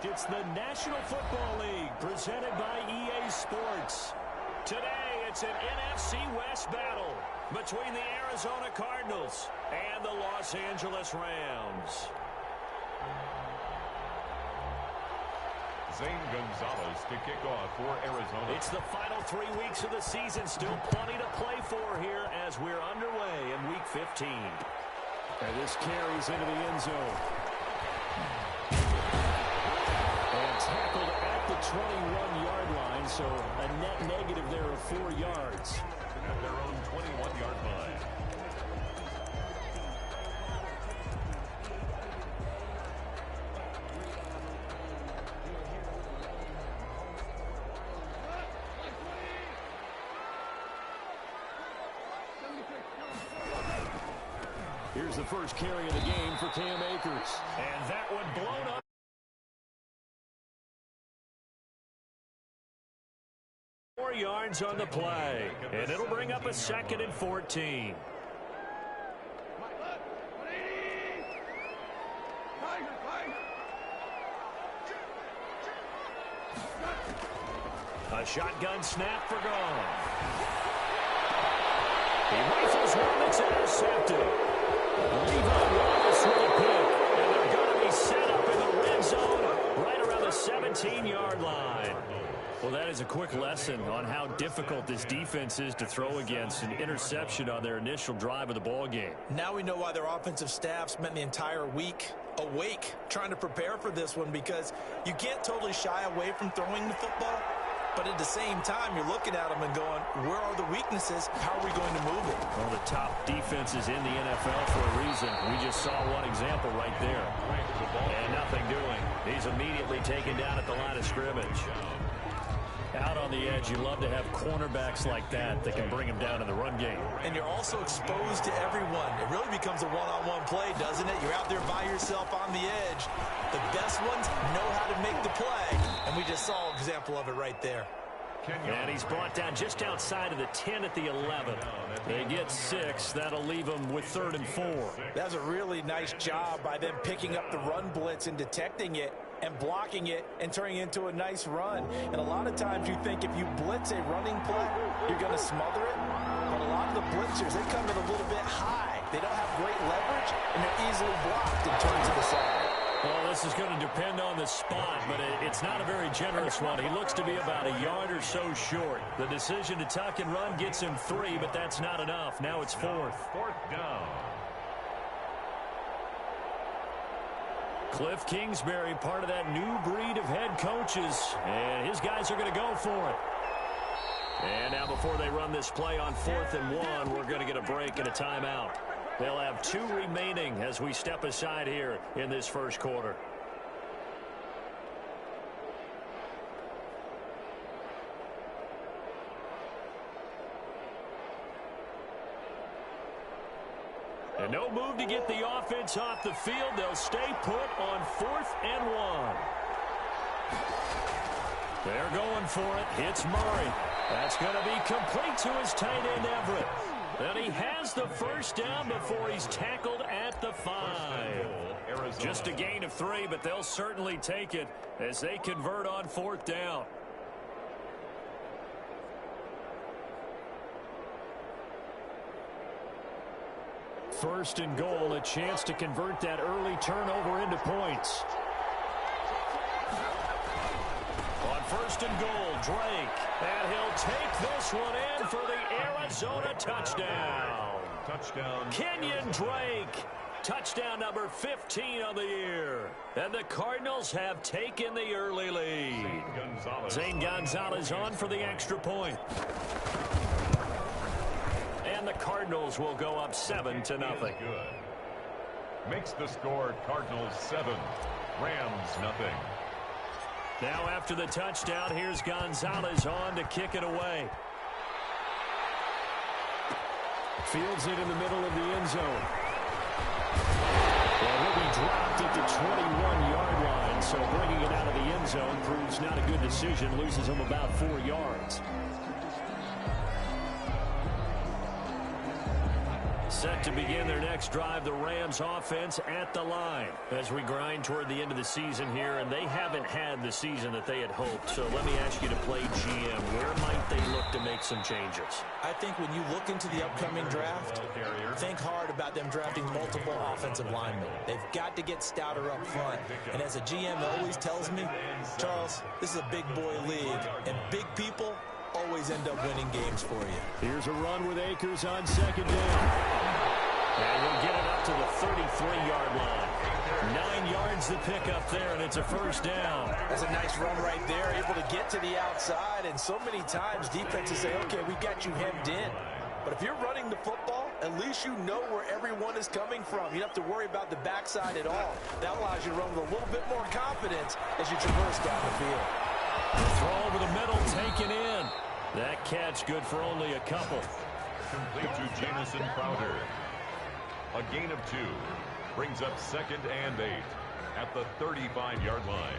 It's the National Football League presented by EA Sports. Today, it's an NFC West battle between the Arizona Cardinals and the Los Angeles Rams. Zane Gonzalez to kick off for Arizona. It's the final 3 weeks of the season. Still plenty to play for here as we're underway in Week 15. And this carries into the end zone. And tackled at the 21-yard line, so a net negative there of 4 yards. At their own 21-yard line. Here's the first carry of the game for Cam Akers. And that one blown up. Yards on the play, and it'll bring up a 2nd and 14. A shotgun snap for Gone. He rifles one that's intercepted. Levi Wallace with a pick, and they're going to be set up in the red zone right around the 17-yard line. Well, that is a quick lesson on how difficult this defense is to throw against. An interception on their initial drive of the ball game. Now we know why their offensive staff spent the entire week awake trying to prepare for this one, because you can't totally shy away from throwing the football, but at the same time you're looking at them and going, where are the weaknesses? How are we going to move it? Well, the top defenses in the NFL for a reason. We just saw one example right there. And nothing doing. He's immediately taken down at the line of scrimmage. Out on the edge, you love to have cornerbacks like that can bring him down in the run game. And you're also exposed to everyone. It really becomes a one-on-one play, doesn't it? You're out there by yourself on the edge. The best ones know how to make the play, and we just saw an example of it right there. And he's brought down just outside of the 10 at the 11. They get 6. That'll leave them with 3rd and 4. That's a really nice job by them picking up the run blitz and detecting it and blocking it and turning it into a nice run. And a lot of times you think if you blitz a running play, you're going to smother it. But a lot of the blitzers, they come in a little bit high. They don't have great leverage, and they're easily blocked and turned to the side. Well, this is going to depend on the spot, but it's not a very generous one. He looks to be about a yard or so short. The decision to tuck and run gets him 3, but that's not enough. Now it's 4th. 4th down. Cliff Kingsbury, part of that new breed of head coaches, and his guys are going to go for it. And now before they run this play on 4th and 1, we're going to get a break and a timeout. They'll have 2 remaining as we step aside here in this first quarter. And no move to get the offense off the field. They'll stay put on 4th and 1. They're going for it. It's Murray. That's going to be complete to his tight end, Everett. And he has the first down before he's tackled at the 5. Just a gain of 3, but they'll certainly take it as they convert on 4th down. First and goal, a chance to convert that early turnover into points. On 1st and goal, Drake. And he'll take this one in for the Arizona touchdown. Touchdown. Kenyon Drake. Touchdown number 15 on the year. And the Cardinals have taken the early lead. Zane Gonzalez on for the extra point. And the Cardinals will go up 7-0. Makes the score Cardinals 7, Rams nothing. Now after the touchdown, here's Gonzalez on to kick it away. Fields it in the middle of the end zone. Well, he'll be dropped at the 21-yard line, so bringing it out of the end zone proves not a good decision. Loses him about 4 yards. Set to begin their next drive, the Rams offense at the line as we grind toward the end of the season here, and they haven't had the season that they had hoped. So let me ask you to play GM. Where might they look to make some changes? I think when you look into the upcoming draft, think hard about them drafting multiple offensive linemen. They've got to get stouter up front. And as a GM always tells me, Charles, this is a big boy league, and big people always end up winning games for you. Here's a run with Akers on second down. And we'll get it up to the 33-yard line. 9 yards to pick up there, and it's a first down. That's a nice run right there, able to get to the outside. And so many times defenses say, okay, we got you hemmed in. But if you're running the football, at least you know where everyone is coming from. You don't have to worry about the backside at all. That allows you to run with a little bit more confidence as you traverse down the field. The throw over the middle, taken in. That catch good for only a couple. Complete to Jamison Crowder. A gain of 2. Brings up 2nd and 8 at the 35-yard line.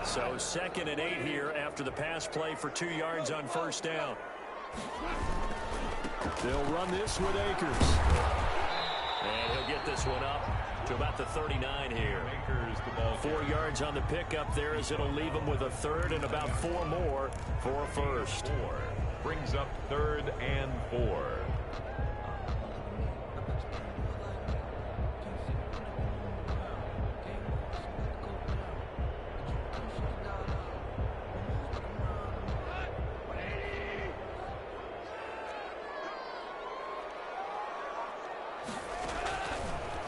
So 2nd and 8 here after the pass play for 2 yards on first down. They'll run this with Akers. And he'll get this one up to about the 39 here. 4 yards on the pickup there as it'll leave him with a third and about 4 more for a first. Brings up 3rd and 4.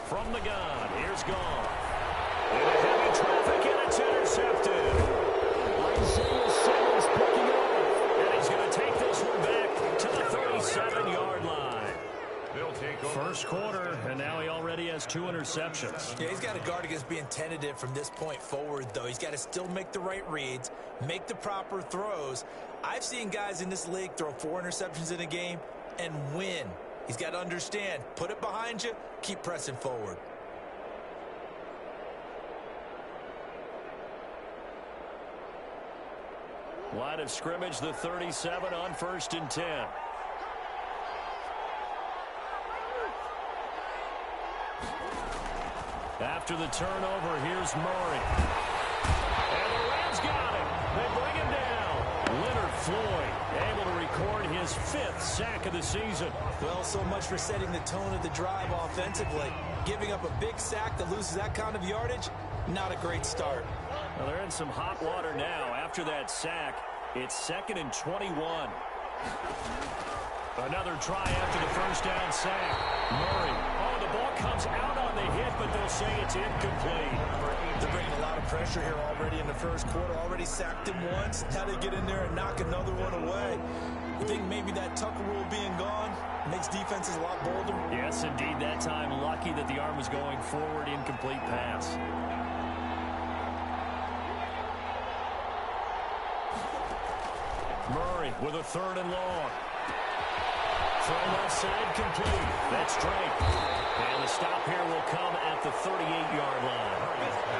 From the gun, here's Goff. Into heavy traffic, and it's intercepted. Isaiah Simmons picking it up. And he's going to take this one back to the 37-yard line. They'll take over. First quarter, and now he already has 2 interceptions. Yeah, he's got to guard against being tentative from this point forward, though. He's got to still make the right reads, make the proper throws. I've seen guys in this league throw 4 interceptions in a game and win. He's got to understand, put it behind you, keep pressing forward. Line of scrimmage, the 37 on 1st and 10. After the turnover, here's Murray. And the Rams got him. They bring him down. Leonard Floyd able to record his 5th sack of the season. Well, so much for setting the tone of the drive offensively. Giving up a big sack that loses that kind of yardage, not a great start. Well, they're in some hot water now. After that sack, it's 2nd and 21. Another try after the first down sack. Murray. Oh, the ball comes out on the hit, but they'll say it's incomplete. They're bringing a lot of pressure here already in the first quarter. Already sacked him once. Now they get in there and knock another one away. You think maybe that Tucker rule being gone makes defenses a lot bolder? Yes, indeed. That time, lucky that the arm was going forward. Incomplete pass. Murray with a 3rd and long. Throw left side complete. That's Drake. And the stop here will come at the 38-yard line.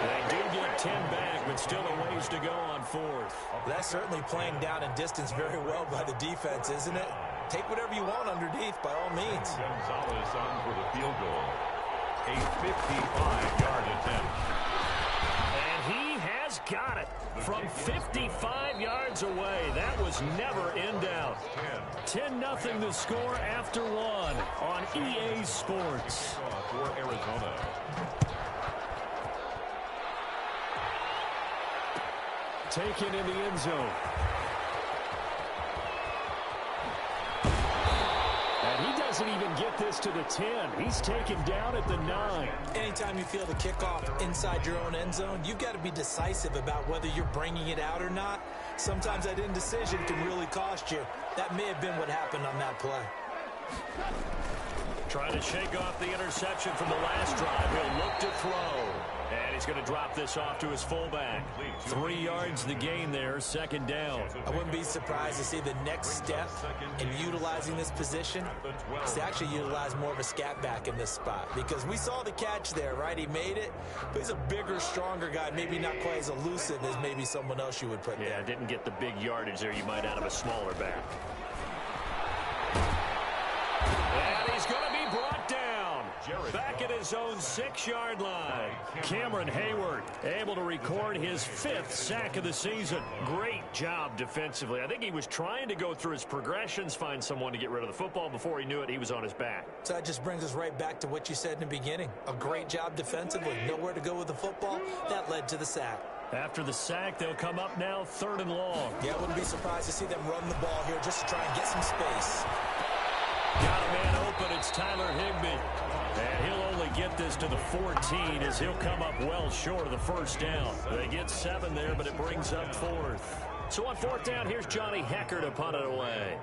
They do get 10 back, but still a ways to go on 4th. That's certainly playing down in distance very well by the defense, isn't it? Take whatever you want underneath, by all means. Gonzalez on for the field goal. A 55-yard attempt. And he has got it from 55 yards away. That was never in doubt. 10-0 the score after 1 on EA Sports. For Arizona. Taken in the end zone. And he doesn't even get this to the 10. He's taken down at the 9. Anytime you feel the kickoff inside your own end zone, you've got to be decisive about whether you're bringing it out or not. Sometimes that indecision can really cost you. That may have been what happened on that play. Trying to shake off the interception from the last drive. He'll look to throw. And he's going to drop this off to his fullback. 3 yards the gain there, second down. I wouldn't be surprised to see the next step in utilizing this position is to actually utilize more of a scat back in this spot, because we saw the catch there, right? He made it, but he's a bigger, stronger guy, maybe not quite as elusive as maybe someone else you would put there. Yeah, didn't get the big yardage there you might out of a smaller back. And he's going to be brought down back at his own 6-yard line. Cameron Hayward able to record his 5th sack of the season. Great job defensively. I think he was trying to go through his progressions, find someone to get rid of the football. Before he knew it, he was on his back. So that just brings us right back to what you said in the beginning. A great job defensively. Nowhere to go with the football. That led to the sack. After the sack, they'll come up now 3rd and long. Yeah, I wouldn't be surprised to see them run the ball here just to try and get some space. Got a man open. It's Tyler Higbee. And he'll only get this to the 14 as he'll come up well short of the first down. They get 7 there, but it brings up 4th. So on 4th down, here's Johnny Hekker to punt it away.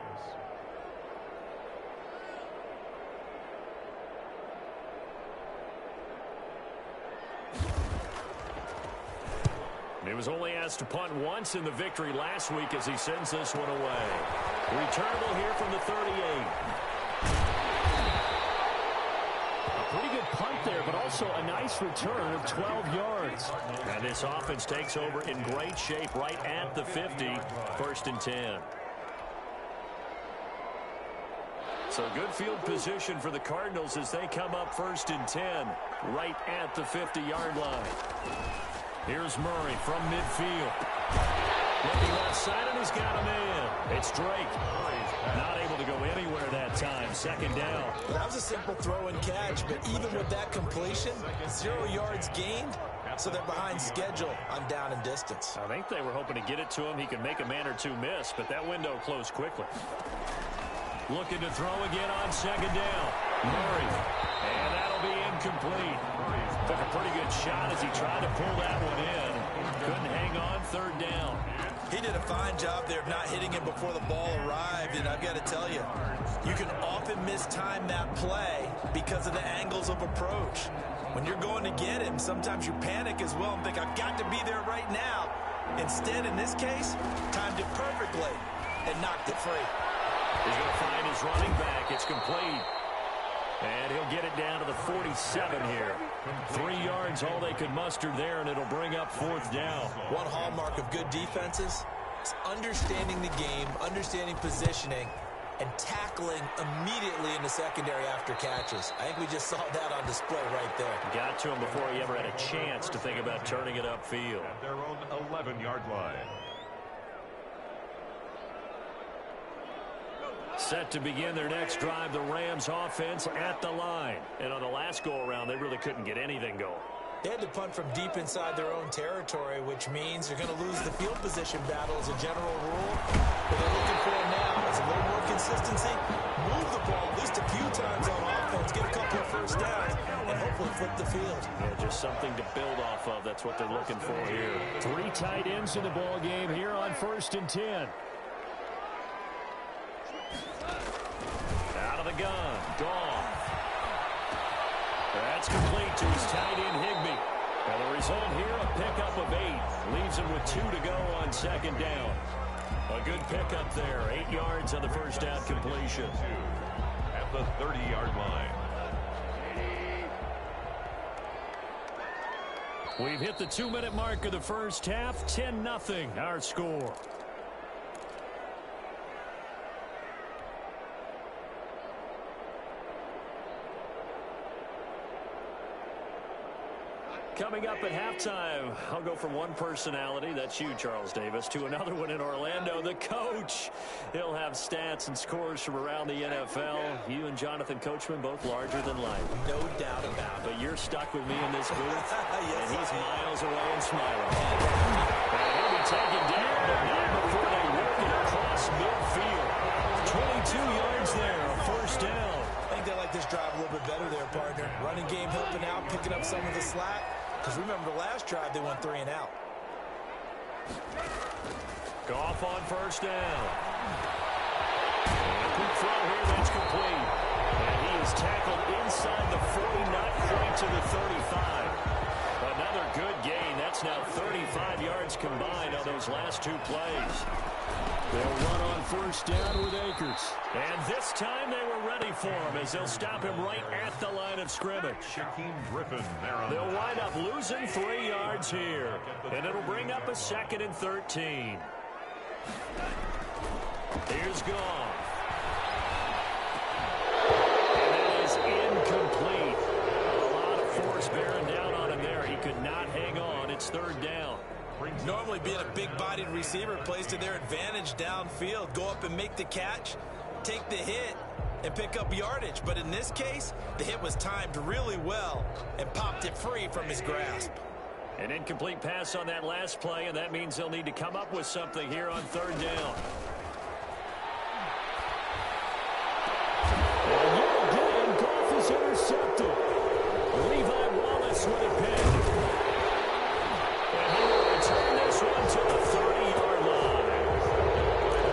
He was only asked to punt once in the victory last week as he sends this one away. Returnable here from the 38. Pretty good punt there, but also a nice return of 12 yards. And this offense takes over in great shape right at the 50, 1st and 10. So good field position for the Cardinals as they come up 1st and 10, right at the 50-yard line. Here's Murray from midfield. Looking left side, and he's got a man. It's Drake. Not able to go anywhere that time. 2nd down. That was a simple throw and catch, but even with that completion, 0 yards gained, so they're behind schedule on down and distance. I think they were hoping to get it to him. He could make a man or two miss, but that window closed quickly. Looking to throw again on 2nd down. Murray. And that'll be incomplete. Took a pretty good shot as he tried to pull that one in. Couldn't hang on. 3rd down. He did a fine job there of not hitting him before the ball arrived, and I've got to tell you, you can often mistime that play because of the angles of approach. When you're going to get him, sometimes you panic as well and think, I've got to be there right now. Instead, in this case, timed it perfectly and knocked it free. He's going to find his running back. It's complete. And he'll get it down to the 47 here. 3 yards, all they could muster there, and it'll bring up 4th down. One hallmark of good defenses is understanding the game, understanding positioning, and tackling immediately in the secondary after catches. I think we just saw that on display right there. Got to him before he ever had a chance to think about turning it upfield. At their own 11-yard line. Set to begin their next drive, the Rams offense at the line. And on the last go-around, they really couldn't get anything going. They had to punt from deep inside their own territory, which means they're going to lose the field position battle as a general rule. What they're looking for now is a little more consistency, move the ball at least a few times on offense, get a couple of first downs, and hopefully flip the field. Yeah, just something to build off of. That's what they're looking for here. 3 tight ends in the ball game here on 1st and 10. Out of the gun. Goff. That's complete to his tight end, Higbee. And the result here, a pickup of 8. Leaves him with 2 to go on 2nd down. A good pickup there. 8 yards on the first down completion. At the 30-yard line. We've hit the 2-minute mark of the first half. 10-0 our score. Coming up at halftime, I'll go from one personality, that's you, Charles Davis, to another one in Orlando, the coach. He'll have stats and scores from around the NFL. You and Jonathan Coachman, both larger than life. No doubt about it. But you're stuck with me in this booth, Yes, and he's miles away and smiling. And he'll be taken down, but not before they work it across midfield. 22 yards there, a first down. I think they like this drive a little bit better there, partner. Running game helping out, picking up some of the slack. Because remember, the last drive, they went 3 and out. Goff on first down. And a quick throw here, that's complete. And he is tackled inside the 40, not quite to the 35. But Another good gain. That's now 35 yards combined on those last two plays. They'll run on first down with Akers. And this time they were ready for him as they'll stop him right at the line of scrimmage. Shaquem Griffin there on They'll wind up losing 3 yards here. And it'll bring up a 2nd and 13. Here's Goff. And that is incomplete. A lot of force bearing down on him there. He could not hang on. It's 3rd down. Normally being a big-bodied receiver plays to their advantage downfield. Go up and make the catch, take the hit, and pick up yardage. But in this case, the hit was timed really well and popped it free from his grasp. An incomplete pass on that last play, and that means they'll need to come up with something here on 3rd down. And yet again, Goff is intercepted. Levi Wallace with a pick. And he will return this one to the 30-yard line.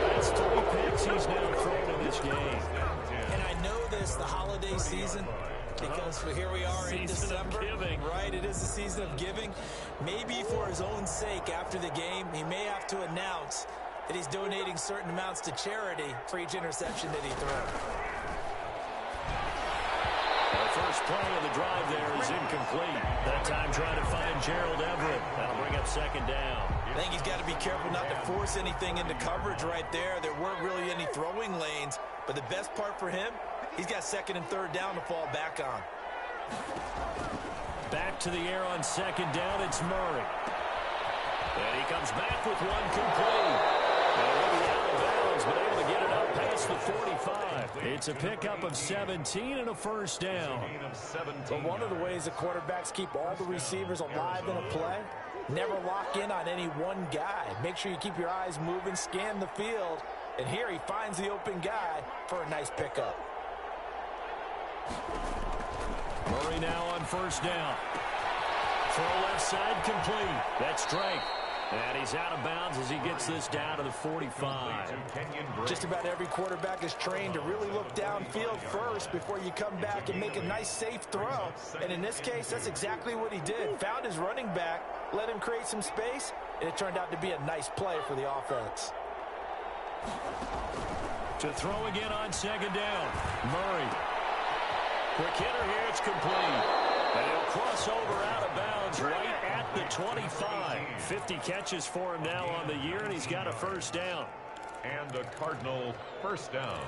That's 3 picks he's now thrown in this game. And I know this, the holiday season, because here we are in December, right? It is the season of giving. Maybe for his own sake after the game, he may have to announce that he's donating certain amounts to charity for each interception that he throws. The first play of the drive there is incomplete. That time trying to find Gerald Everett. That'll bring up 2nd down. I think he's got to be careful not to force anything into coverage right there. There weren't really any throwing lanes, but the best part for him, he's got 2nd and 3rd down to fall back on. Back to the air on 2nd down, it's Murray. And he comes back with one complete. And he'll be out of bounds, but able to get it up past the 45. It's a pickup of 17 and a 1st down. But one of the ways the quarterbacks keep all the receivers alive in a play, never lock in on any one guy. Make sure you keep your eyes moving, scan the field, and here he finds the open guy for a nice pickup. Murray now on 1st down. Throw left side complete. That's Drake. And he's out of bounds as he gets this down to the 45. Just about every quarterback is trained to really look downfield first before you come back and make a nice, safe throw. And in this case, that's exactly what he did. Found his running back, let him create some space, and it turned out to be a nice play for the offense. To throw again on 2nd down. Murray. Quick hitter here, it's complete. And he'll cross over out of bounds right at the 25. 50 catches for him now on the year, and he's got a 1st down. And a Cardinal 1st down.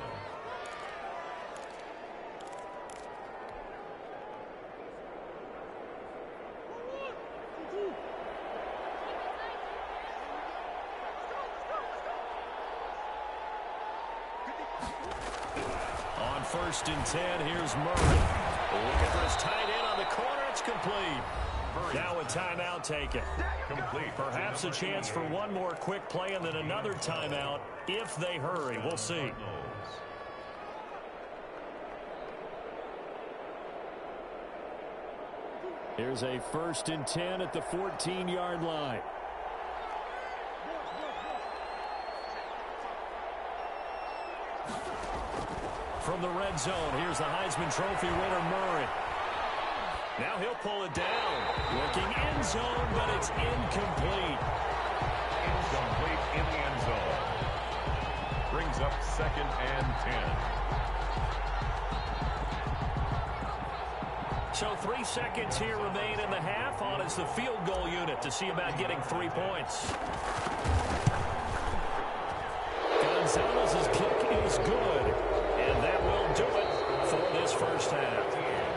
On 1st and 10, here's Murray. Looking for his tight end on the corner. It's complete. Now a timeout taken. Complete. Perhaps a chance for one more quick play and then another timeout if they hurry. We'll see. Here's a 1st and 10 at the 14-yard line. From the red zone, here's the Heisman Trophy winner, Murray. Now he'll pull it down. Looking end zone, but it's incomplete. Incomplete in the end zone. Brings up 2nd and 10. So 3 seconds here remain in the half. On is the field goal unit to see about getting 3 points. Gonzalez's kick is good. And that will do it for this 1st half.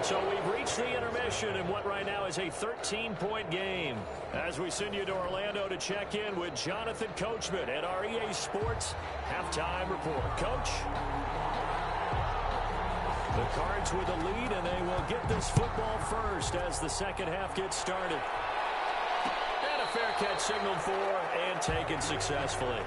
So we've reached the intermission in what right now is a 13-point game. As we send you to Orlando to check in with Jonathan Coachman at our EA Sports Halftime Report. Coach? The Cards with a lead, and they will get this football first as the 2nd half gets started. And a fair catch signaled for and taken successfully.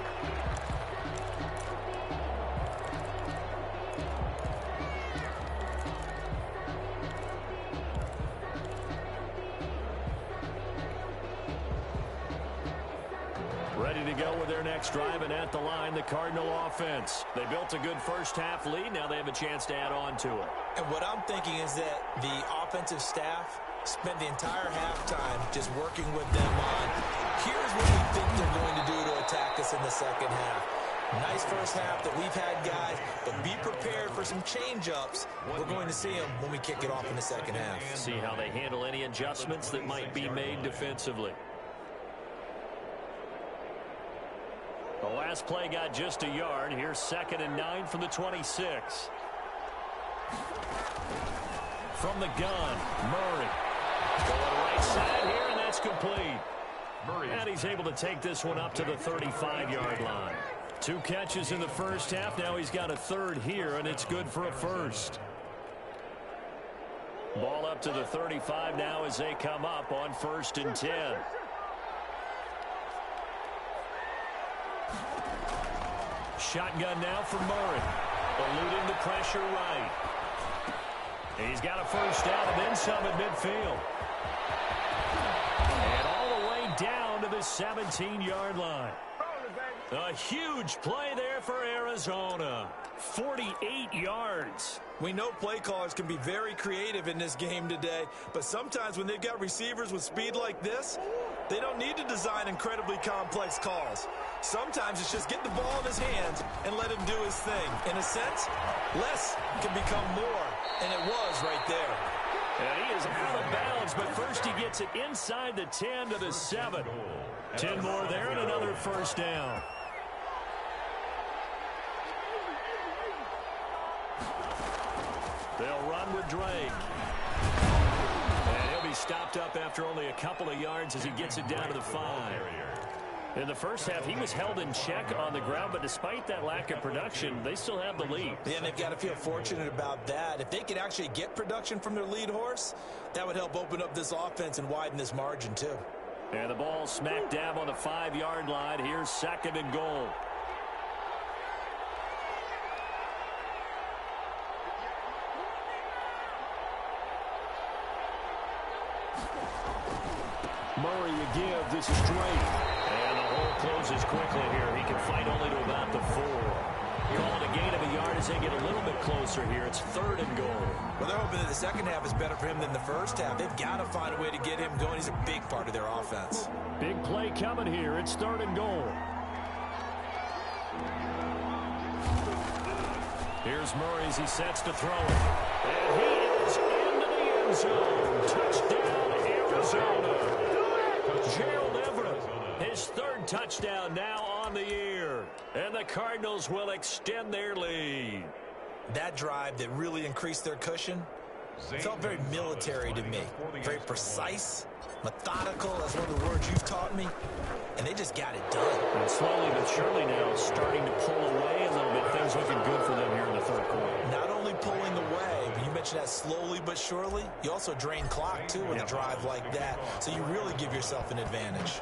Ready to go with their next drive, and at the line, the Cardinal offense. They built a good 1st half lead. Now they have a chance to add on to it. And what I'm thinking is that the offensive staff spent the entire halftime just working with them on, here's what we think they're going to do to attack us in the second half. Nice first half that we've had, guys, but be prepared for some change-ups. We're going to see them when we kick it off in the second half. See how they handle any adjustments that might be made defensively. The last play got just a yard. Here's 2nd and 9 from the 26. From the gun, Murray. Going right side here, and that's complete. And he's able to take this one up to the 35-yard line. 2 catches in the first half. Now he's got a third here, and it's good for a first. Ball up to the 35 now as they come up on 1st and 10. Shotgun now for Murray. Eluding the pressure right. He's got a first down and then some at midfield. And all the way down to the 17-yard line. A huge play there for Arizona. 48 yards. We know play callers can be very creative in this game today, but sometimes when they've got receivers with speed like this, they don't need to design incredibly complex calls. Sometimes it's just get the ball in his hands and let him do his thing. In a sense, less can become more, and it was right there. And he is out of bounds, but first he gets it inside the 10 to the 7. 10 more there and another first down. They'll run with Drake. And he'll be stopped up after only a couple of yards as he gets it down to the 5. In the first half, he was held in check on the ground, but despite that lack of production, they still have the lead. Yeah, and they've got to feel fortunate about that. If they could actually get production from their lead horse, that would help open up this offense and widen this margin, too. And the ball smack dab on the 5-yard line. Here's 2nd and goal. Murray a give. This is Drake. And the hole closes quickly here. He can fight only to about the 4. Calling a gain of a yard as they get a little bit closer here. It's 3rd and goal. Well, they're hoping that the second half is better for him than the first half. They've got to find a way to get him going. He's a big part of their offense. Big play coming here. It's 3rd and goal. Here's Murray as he sets to throw it. And he is into the end zone. Touchdown, Arizona. Gerald Everett, his 3rd touchdown now on the year. And the Cardinals will extend their lead. That drive that really increased their cushion felt very military to me. Very precise, methodical, that's one of the words you've taught me. And they just got it done. And slowly but surely now starting to pull away a little bit. Things looking good for them here in the 3rd quarter. Not only pulling away, but you mentioned that slowly but surely. You also drain clock, too, with a drive like that. So you really give yourself an advantage.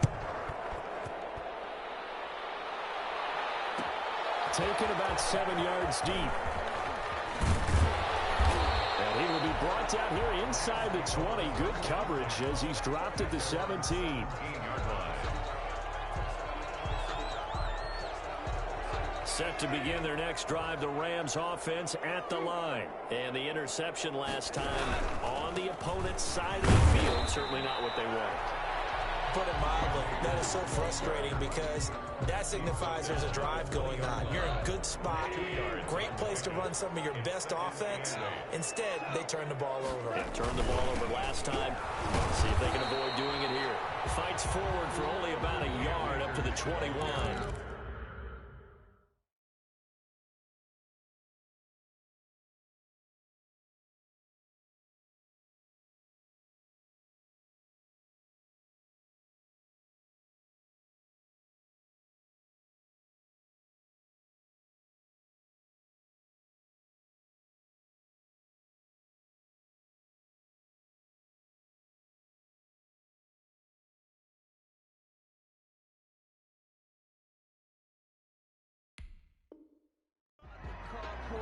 Taken about 7 yards deep. And he will be brought down here inside the 20. Good coverage as he's dropped at the 17. Set to begin their next drive, the Rams offense at the line. And the interception last time on the opponent's side of the field, certainly not what they want. Put it mildly, that is so frustrating because that signifies there's a drive going on. You're in a good spot, great place to run some of your best offense. Instead, they turn the ball over. Yeah, turned the ball over last time. See if they can avoid doing it here. Fights forward for only about a yard up to the 21.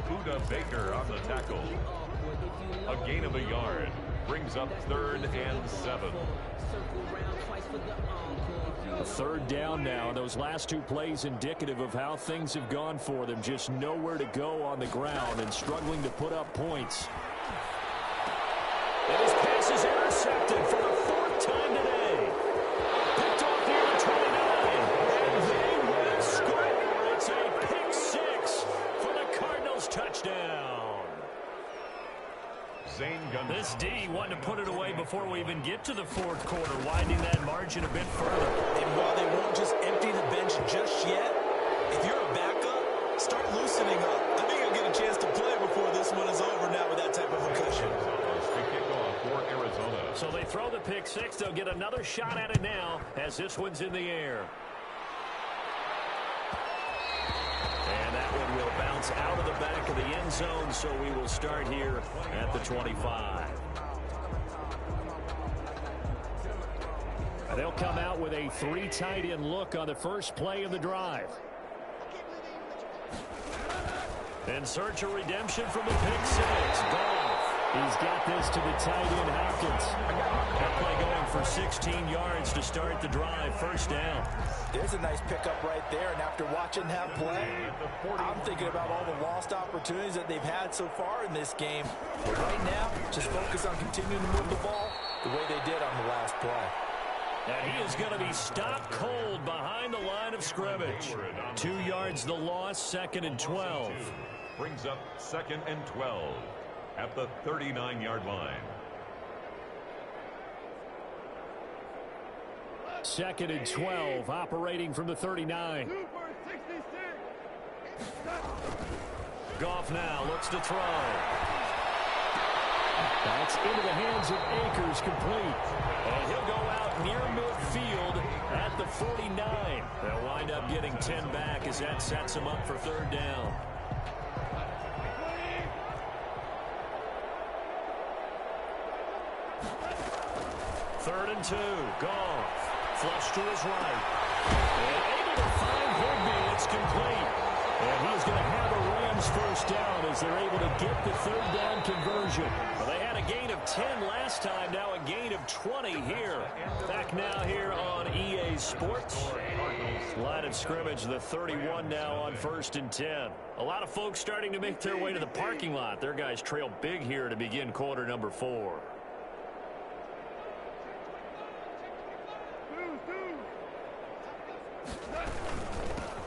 Budda Baker on the tackle. A gain of a yard brings up 3rd and 7. A 3rd down now. Those last 2 plays indicative of how things have gone for them. Just nowhere to go on the ground and struggling to put up points. And his pass is intercepted. wanting to put it away before we even get to the fourth quarter, widening that margin a bit further. And while they won't just empty the bench just yet, if you're a backup, start loosening up. I think you'll get a chance to play before this one is over now with that type of a cushion. So they throw the pick six. They'll get another shot at it now as this one's in the air. And that one will bounce out of the back of the end zone, so we will start here at the 25. They'll come out with a 3 tight end look on the first play of the drive. In search of redemption from the pick six. Goff. He's got this to the tight end, Hopkins. That play going for 16 yards to start the drive. First down. There's a nice pickup right there, and after watching him play, I'm thinking about all the lost opportunities that they've had so far in this game. But right now, just focus on continuing to move the ball the way they did on the last play. And he is going to be stopped cold behind the line of scrimmage. 2 yards the loss, 2nd and 12. Brings up 2nd and 12 at the 39-yard line. 2nd and 12, operating from the 39. Goff now looks to throw. That's into the hands of Akers, complete. And he'll go out near midfield at the 49. They'll wind up getting 10 back as that sets him up for 3rd down. 3rd and 2. Goff. Flush to his right. And able to find Higbee. It's complete. And he's going to have a Rams first down as they're able to get the 3rd down conversion. Well, they had a gain of 10 last time. Now a gain of 20 here. Back now here on EA Sports. Line of scrimmage, the 31 now on 1st and 10. A lot of folks starting to make their way to the parking lot. Their guys trail big here to begin quarter number 4.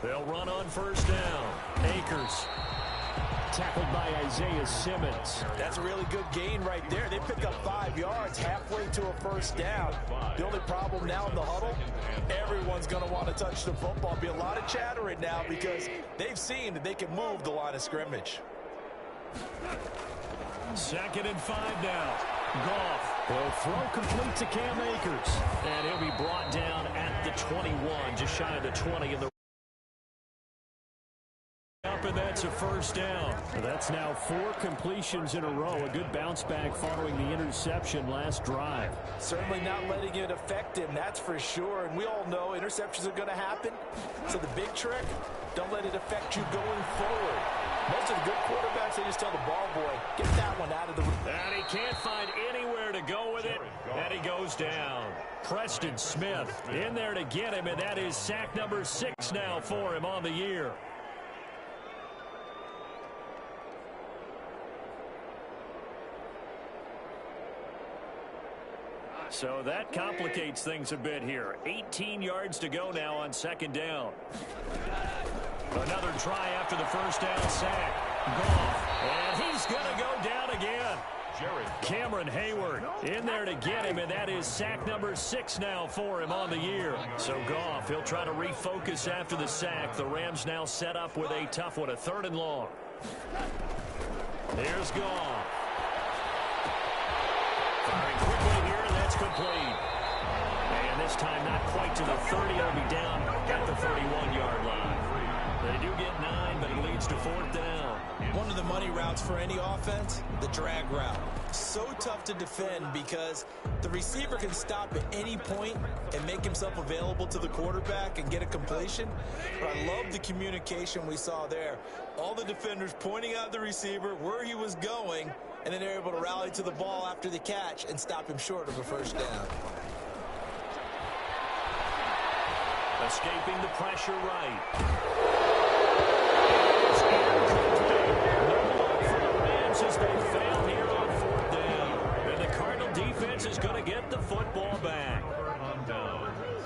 They'll run on 1st down. Akers. Tackled by Isaiah Simmons. That's a really good gain right there. They pick up 5 yards halfway to a 1st down. The only problem now in the huddle, everyone's going to want to touch the football. Be a lot of chatter right now because they've seen that they can move the line of scrimmage. 2nd and 5 now. Goff will throw complete to Cam Akers. And he'll be brought down at the 21, just shy of the 20 in the and that's a 1st down. That's now 4 completions in a row. A good bounce back following the interception last drive. Certainly not letting it affect him, that's for sure. And we all know interceptions are going to happen. So the big trick, don't let it affect you going forward. Most of the good quarterbacks, they just tell the ball boy, get that one out of the... And he can't find anywhere to go with it. And he goes down. Preston Smith in there to get him, and that is sack number 6 now for him on the year. So that complicates things a bit here. 18 yards to go now on 2nd down. Another try after the 1st down sack. Goff. And he's going to go down again. Cameron Hayward in there to get him, and that is sack number 6 now for him on the year. So Goff, he'll try to refocus after the sack. The Rams now set up with a tough one, a 3rd and long. Here's Goff. Firing quickly here, and that's complete. And this time not quite to the 30. It'll be down at the 31-yard line. They do get 9, but it leads to 4th down. One of the money routes for any offense, the drag route. So tough to defend because the receiver can stop at any point and make himself available to the quarterback and get a completion. But I love the communication we saw there. All the defenders pointing out the receiver, where he was going, and then they're able to rally to the ball after the catch and stop him short of a 1st down. Escaping the pressure right. As they fail here on 4th down. And the Cardinal defense is going to get the football back.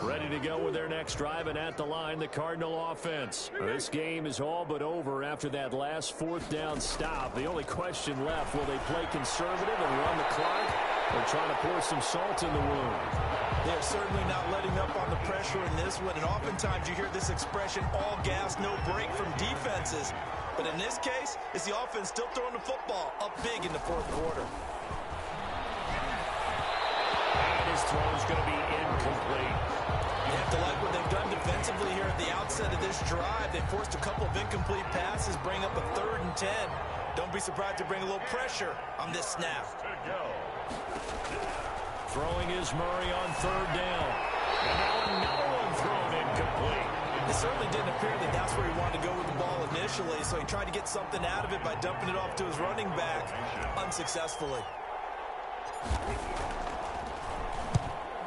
Ready to go with their next drive, and at the line, the Cardinal offense. This game is all but over after that last 4th down stop. The only question left, will they play conservative and run the clock, They're trying to pour some salt in the wound. They're certainly not letting up on the pressure in this one, and oftentimes you hear this expression, all gas, no break from defenses. But in this case, it's the offense still throwing the football up big in the fourth quarter. And his throw is going to be incomplete. You have to like what they've done defensively here at the outset of this drive. They forced a couple of incomplete passes, bring up a 3rd and 10. Don't be surprised to bring a little pressure on this snap. Throwing is Murray on 3rd down. And now another one thrown incomplete. It certainly didn't appear that that's where he wanted to go with the ball initially, so he tried to get something out of it by dumping it off to his running back unsuccessfully.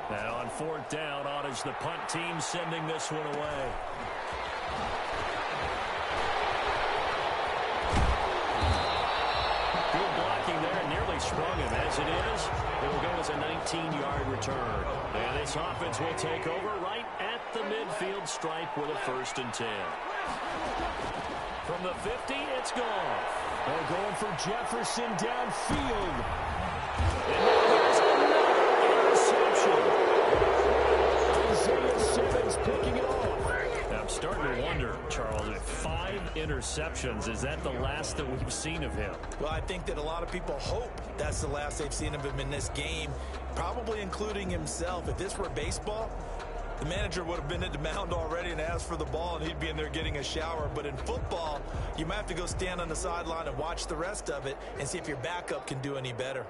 And on 4th down, on is the punt team sending this one away. Good blocking there, nearly sprung him. As it is, it will go as a 19-yard return. And this offense will take over right at the midfield stripe with a 1st and 10. From the 50, it's gone. They're going for Jefferson downfield. And now there's another interception. Isaiah Simmons picking it off. Now I'm starting to wonder, Charles, if 5 interceptions, is that the last that we've seen of him? Well, I think that a lot of people hope that's the last they've seen of him in this game, probably including himself. If this were baseball, the manager would have been at the mound already and asked for the ball, and he'd be in there getting a shower. But in football, you might have to go stand on the sideline and watch the rest of it and see if your backup can do any better.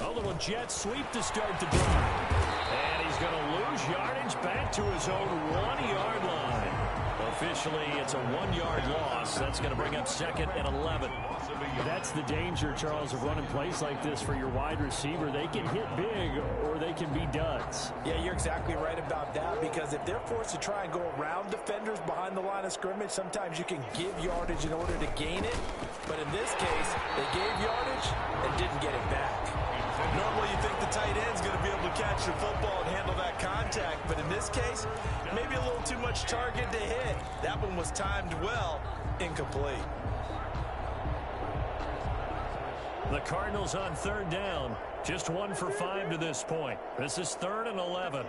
A little jet sweep to start the drive. And he's going to lose yardage back to his own 1-yard line. Officially, it's a 1-yard loss. That's going to bring up 2nd and 11. That's the danger, Charles, of running plays like this for your wide receiver. They can hit big or they can be duds. Yeah, you're exactly right about that, because if they're forced to try and go around defenders behind the line of scrimmage, sometimes you can give yardage in order to gain it. But in this case, they gave yardage and didn't get it back. Normally you think the tight end's going to be able to catch the football and handle that contact, but in this case, maybe a little too much target to hit. That one was timed well, incomplete. The Cardinals on 3rd down. Just 1 for 5 to this point. This is 3rd and 11.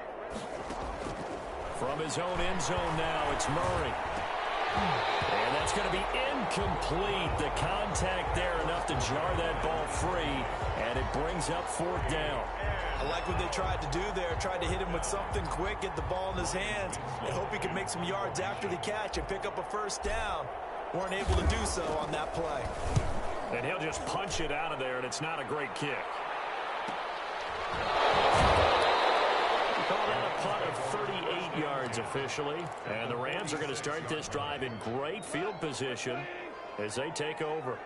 From his own end zone now, it's Murray. And that's going to be incomplete. The contact there enough to jar that ball free, and it brings up 4th down. I like what they tried to do there. Tried to hit him with something quick, get the ball in his hands, and hope he can make some yards after the catch and pick up a 1st down. Weren't able to do so on that play. And he'll just punch it out of there, and it's not a great kick. Call that a punt of 38 yards officially. And the Rams are going to start this drive in great field position as they take over.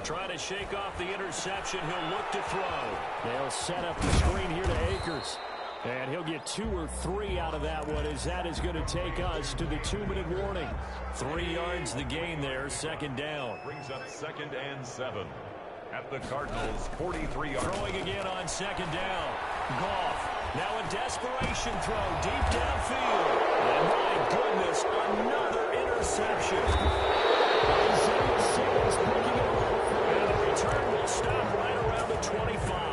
Trying to shake off the interception. He'll look to throw. They'll set up the screen here to Akers. And he'll get 2 or 3 out of that one, as that is going to take us to the 2-minute warning. 3 yards the gain there, 2nd down. Brings up 2nd and 7 at the Cardinals' 43-yard. Throwing again on 2nd down. Goff. Now a desperation throw deep downfield. And my goodness, another interception. Isaiah Simmons picking it up. And the return will stop right around the 25.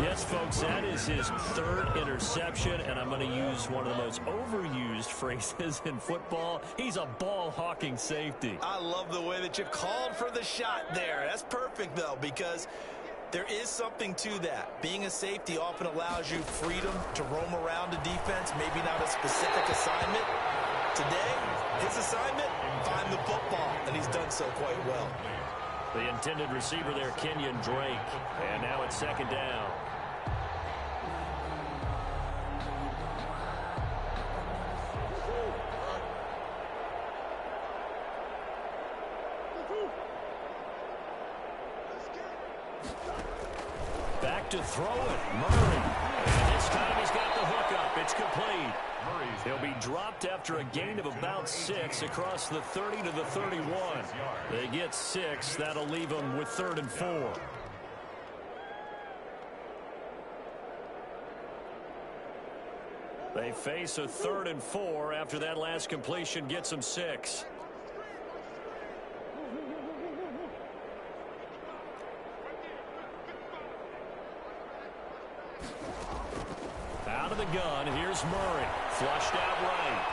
Yes, folks, that is his 3rd interception, and I'm going to use one of the most overused phrases in football. He's a ball-hawking safety. I love the way that you called for the shot there. That's perfect, though, because there is something to that. Being a safety often allows you freedom to roam around a defense, maybe not a specific assignment. Today, his assignment, find the football, and he's done so quite well. The intended receiver there, Kenyon Drake, and now it's 2nd down. Back to throw it, Murray. And this time he's got the hook up. It's complete. He'll be dropped after a gain of about 6 across the 30 to the 31. They get 6. That'll leave them with 3rd and 4. They face a 3rd and 4 after that last completion gets them 6. Out of the gun, here's Murray. Flushed out right.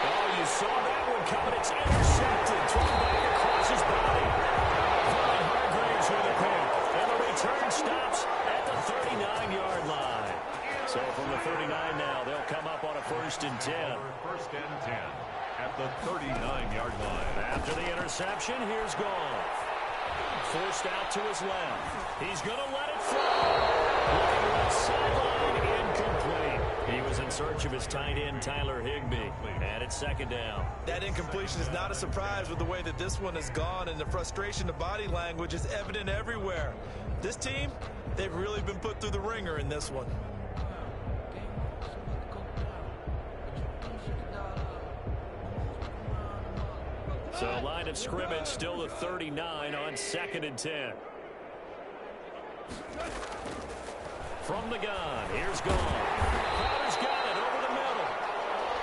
Oh, you saw that one coming. It's intercepted. Thrown back across his body. Vernon Hargreaves with a pick. And the return stops at the 39-yard line. So from the 39 now, they'll come up on a 1st and 10. 1st and 10 at the 39-yard line. After the interception, here's Goff. Forced out to his left. He's going to let it fly. Looking left sideline, incomplete. He was in search of his tight end, Tyler Higbee. And it's 2nd down. That incompletion is not a surprise with the way that this one has gone, and the frustration of body language is evident everywhere. This team, they've really been put through the ringer in this one. So line of scrimmage still the 39 on 2nd and 10. From the gun, here's Goff. Crowder's got it over the middle.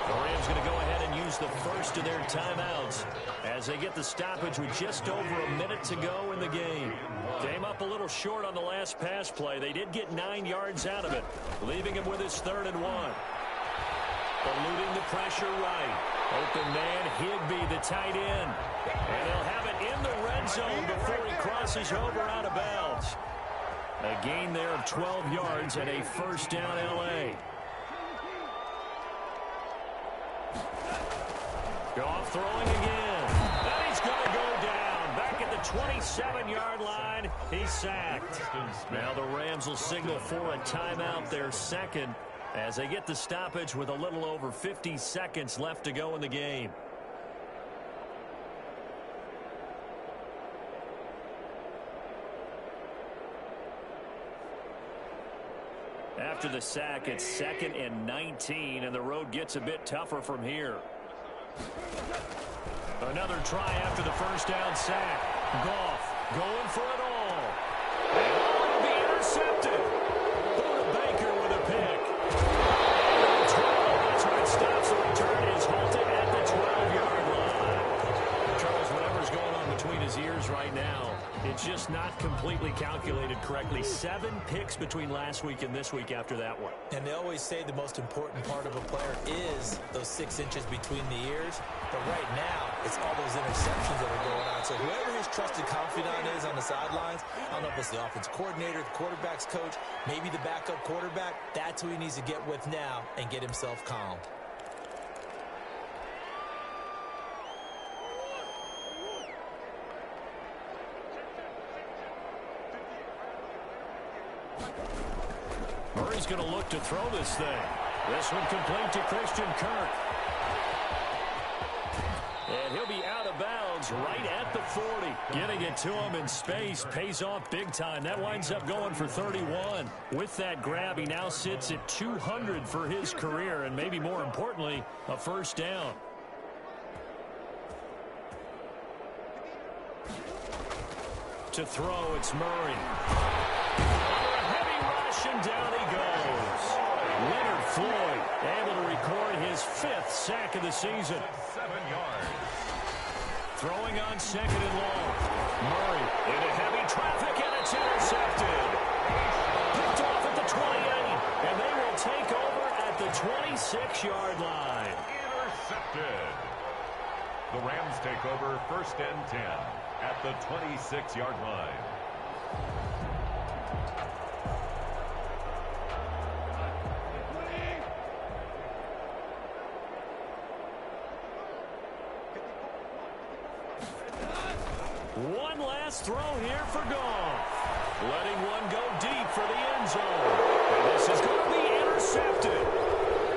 The Rams going to go ahead and use the first of their timeouts as they get the stoppage with just over a minute to go in the game. Came up a little short on the last pass play. They did get 9 yards out of it, leaving him with his 3rd and 1. Eluding the pressure right. Open man, Higbee, the tight end. And they'll have it in the red zone before he crosses over out of bounds. A gain there of 12 yards and a 1st down L.A. Goff throwing again. And he's going to go down. Back at the 27-yard line, he's sacked. Now the Rams will signal for a timeout, their 2nd, as they get the stoppage with a little over 50 seconds left to go in the game. After the sack, it's 2nd and 19, and the road gets a bit tougher from here. Another try after the 1st down sack. Goff going for it all. And it'll be intercepted. Buda Baker with a pick. And 12, that's where it stops. The return is halted at the 12-yard line. Charles, whatever's going on between his ears right now, it's just not completely calculated correctly. 7 picks between last week and this week after that one. And they always say the most important part of a player is those 6 inches between the ears. But right now, it's all those interceptions that are going on. So whoever his trusted confidant is on the sidelines, I don't know if it's the offense coordinator, the quarterback's coach, maybe the backup quarterback, that's who he needs to get with now and get himself calm. Murray's going to look to throw this thing. This one complete to Christian Kirk. And he'll be out of bounds right at the 40. Getting it to him in space pays off big time. That winds up going for 31. With that grab, he now sits at 200 for his career, and maybe more importantly, a 1st down. To throw, it's Murray. And down he goes. Leonard Floyd able to record his 5th sack of the season. 7 yards. Throwing on 2nd and long. Murray into heavy traffic, and it's intercepted. Picked off at the 28, and they will take over at the 26-yard line. Intercepted. The Rams take over 1st and 10 at the 26-yard line. One last throw here for Goff. Letting one go deep for the end zone. And this is going to be intercepted.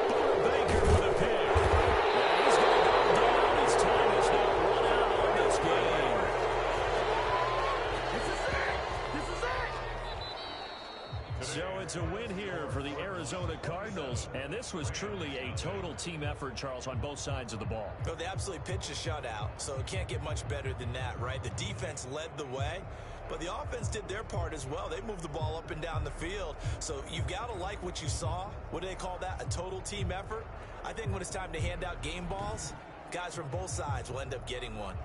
Buda Baker with a pick. And he's going to go down. His time is now run out on this game. So it's a win here for the Arizona Cardinals. And this this was truly a total team effort, Charles, on both sides of the ball. Well, they absolutely pitched a shutout, so it can't get much better than that, right? The defense led the way, but the offense did their part as well. They moved the ball up and down the field, so you've got to like what you saw. What do they call that? A total team effort? I think when it's time to hand out game balls, guys from both sides will end up getting one.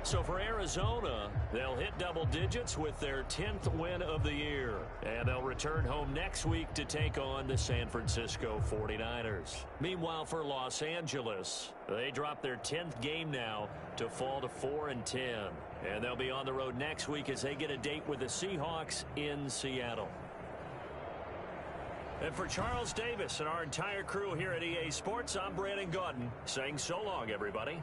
So for Arizona, they'll hit double digits with their 10th win of the year. And they'll return home next week to take on the San Francisco 49ers. Meanwhile, for Los Angeles, they drop their 10th game now to fall to 4-10. And they'll be on the road next week as they get a date with the Seahawks in Seattle. And for Charles Davis and our entire crew here at EA Sports, I'm Brandon Gaudin saying so long, everybody.